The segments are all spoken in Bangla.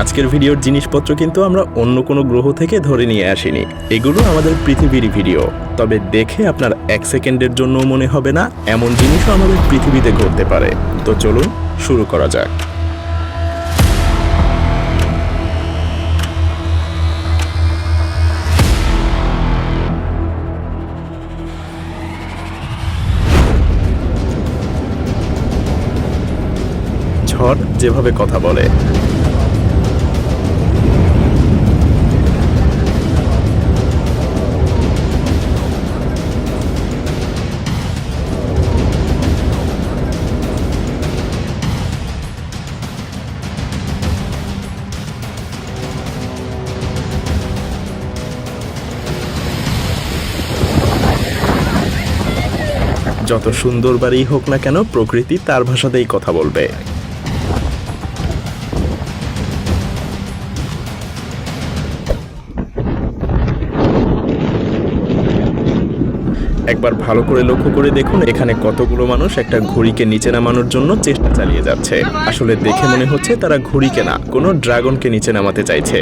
আজকের ভিডিওর জিনিসপত্র কিন্তু আমরা অন্য কোনো গ্রহ থেকে ধরে নিয়ে আসিনি, এগুলো আমাদের পৃথিবীর ভিডিও। তবে দেখে আপনার 1 সেকেন্ডের জন্য মনে হবে না এমন জিনিসও আমাদের পৃথিবীতে ঘটতে পারে। তো চলুন শুরু করা যাক। ঝড় যেভাবে কথা বলে, যত সুন্দর বাড়ি হোক না কেন প্রকৃতি তার ভাষাতেই কথা বলবে। একবার ভালো করে লক্ষ্য করে দেখুন, এখানে কতগুলো মানুষ একটা ঘুড়িকে নিচে নামানোর জন্য চেষ্টা চালিয়ে যাচ্ছে। আসলে দেখে মনে হচ্ছে তারা ঘুড়িকে না, কোনো ড্রাগনকে নিচে নামাতে চাইছে।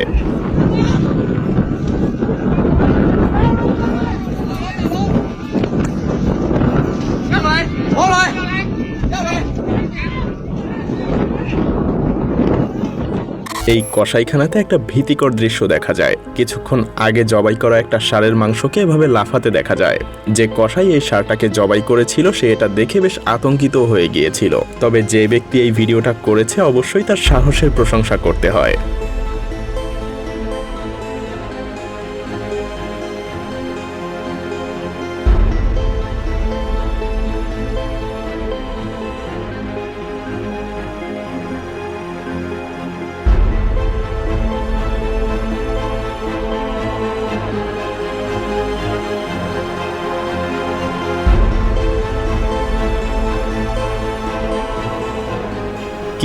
এই কসাইখানাতে একটা ভীতিকর দৃশ্য দেখা যায়। কিছুক্ষণ আগে জবাই করা একটা ষাঁড়ের মাংসকে এভাবে লাফাতে দেখা যায়। যে কসাই এই ষাঁড়টাকে জবাই করেছিল সে এটা দেখে বেশ আতঙ্কিত হয়ে গিয়েছিল। তবে যে ব্যক্তি এই ভিডিওটা করেছে অবশ্যই তার সাহসের প্রশংসা করতে হয়।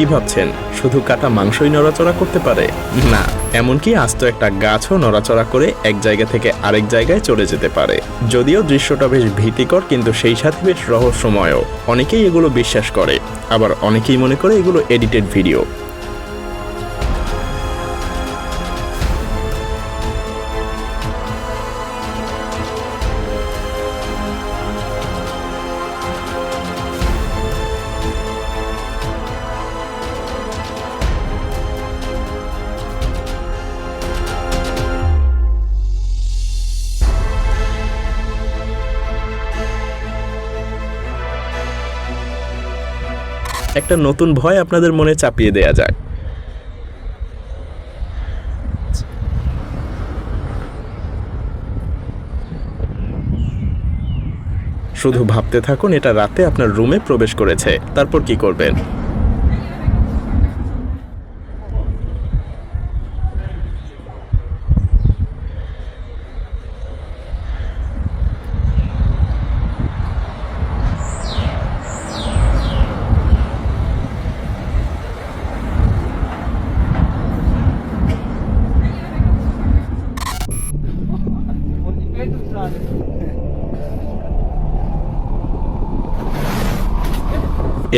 কি ভাবছেন শুধু কাটা মাংসই নড়াচড়া করতে পারে? না, এমনকি আস্ত একটা গাছও নড়াচড়া করে এক জায়গা থেকে আরেক জায়গায় চলে যেতে পারে। যদিও দৃশ্যটা বেশ ভীতিকর, কিন্তু সেই সাথে বেশ রহস্যময়ও। অনেকেই এগুলো বিশ্বাস করে, আবার অনেকেই মনে করে এগুলো এডিটেড ভিডিও। একটা নতুন ভয় আপনাদের মনে চাপিয়ে দেয়া যাক। শুধু ভাবতে থাকুন এটা রাতে আপনার রুমে প্রবেশ করেছে, তারপর কি করবেন?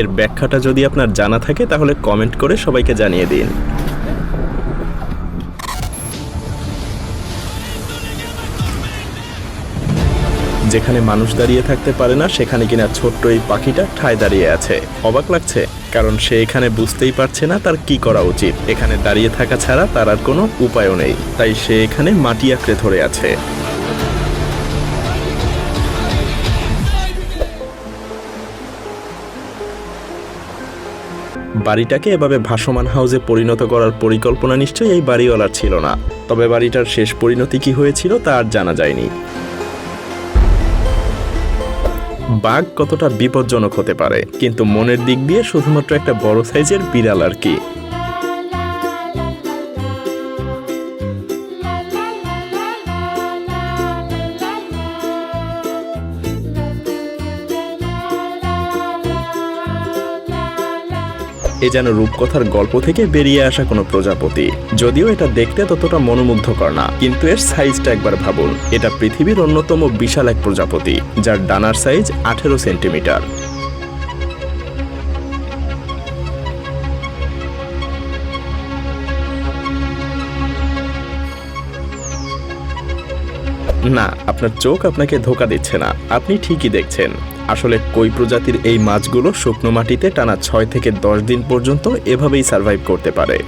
এর ব্যাখ্যাটা যদি আপনার জানা থাকে তাহলে কমেন্ট করে সবাইকে জানিয়ে দিন। যেখানে মানুষ দাঁড়িয়ে থাকতে পারে না সেখানে কিনা ছোট্ট এই পাখিটা ঠায় দাঁড়িয়ে আছে। অবাক লাগছে, কারণ সে এখানে বুঝতেই পারছে না তার কি করা উচিত। এখানে দাঁড়িয়ে থাকা ছাড়া তার আর কোনো উপায়ও নেই, তাই সে এখানে মাটি আঁকড়ে ধরে আছে। বাড়িটাকে এভাবে ভাসমান হাউসে পরিণত করার পরিকল্পনা নিশ্চয়ই এই বাড়িওয়ালার ছিল না। তবে বাড়িটার শেষ পরিণতি কি হয়েছিল তা আর জানা যায়নি। বাঘ কতটা বিপজ্জনক হতে পারে, কিন্তু মনের দিক দিয়ে শুধুমাত্র একটা বড় সাইজের বিড়াল আর কি। এ যেন রূপকথার গল্প থেকে বেরিয়ে আসা কোনো প্রজাপতি। যদিও এটা দেখতে ততটা মনোমুগ্ধকর না, কিন্তু এর সাইজটা একবার ভাবুন। এটা পৃথিবীর অন্যতম বিশাল এক প্রজাপতি, যার ডানার সাইজ 18 সেন্টিমিটার। না, আপনার চোখ আপনাকে ধোঁকা দিচ্ছে না, আপনি ঠিকই দেখছেন। আসলে কই প্রজাতির এই মাছগুলো শুকনো মাটিতে টানা 6 থেকে 10 দিন পর্যন্ত এভাবেই সার্ভাইভ করতে পারে।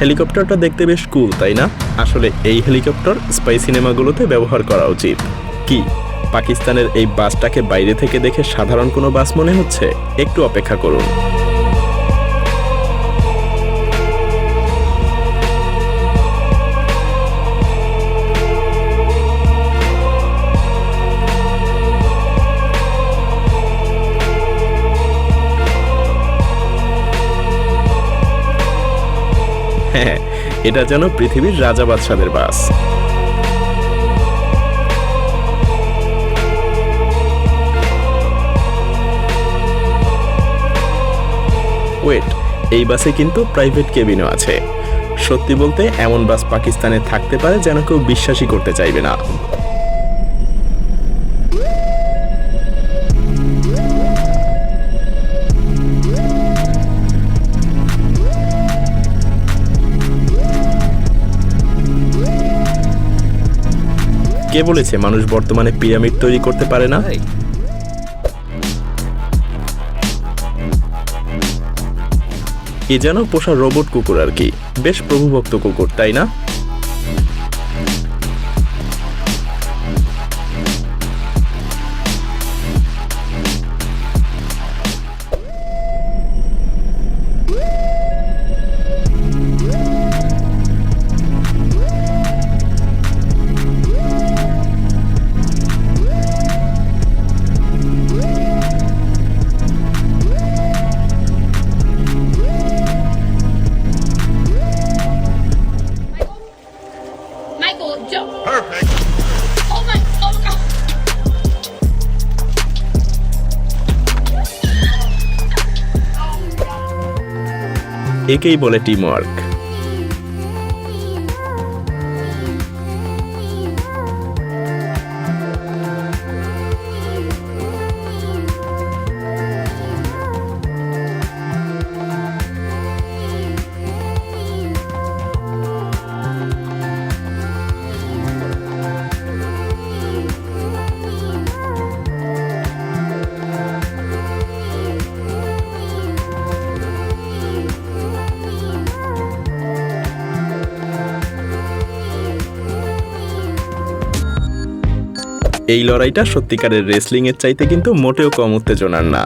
হেলিকপ্টারটা দেখতে বেশ কুল, তাই না? আসলে এই হেলিকপ্টার স্পাই সিনেমাগুলোতে ব্যবহার করা উচিত। কি পাকিস্তানের এই বাসটাকে বাইরে থেকে দেখে সাধারণ কোনো বাস মনে হচ্ছে? একটু অপেক্ষা করুন। হ্যাঁ, এটা যেন পৃথিবীর রাজা বাদশাদের বাস। ওয়েট, এই বাসে কিন্তু প্রাইভেট কেবিনও আছে। সত্যি বলতে এমন বাস পাকিস্তানে থাকতে পারে যেন কেউ বিশ্বাসই করতে চাইবে না। কে বলেছে মানুষ বর্তমানে পিরামিড তৈরি করতে পারে না? এ যেন পোষা রোবট কুকুর আর কি, বেশ প্রভুভক্ত কুকুর, তাই না? Michael, jump. Perfect. Oh my God. একেই বলে টিম ওয়ার্ক। এই লড়াইটা সত্যিকারের রেসলিং এর চাইতে কিন্তু মোটেও কম উত্তেজনার না।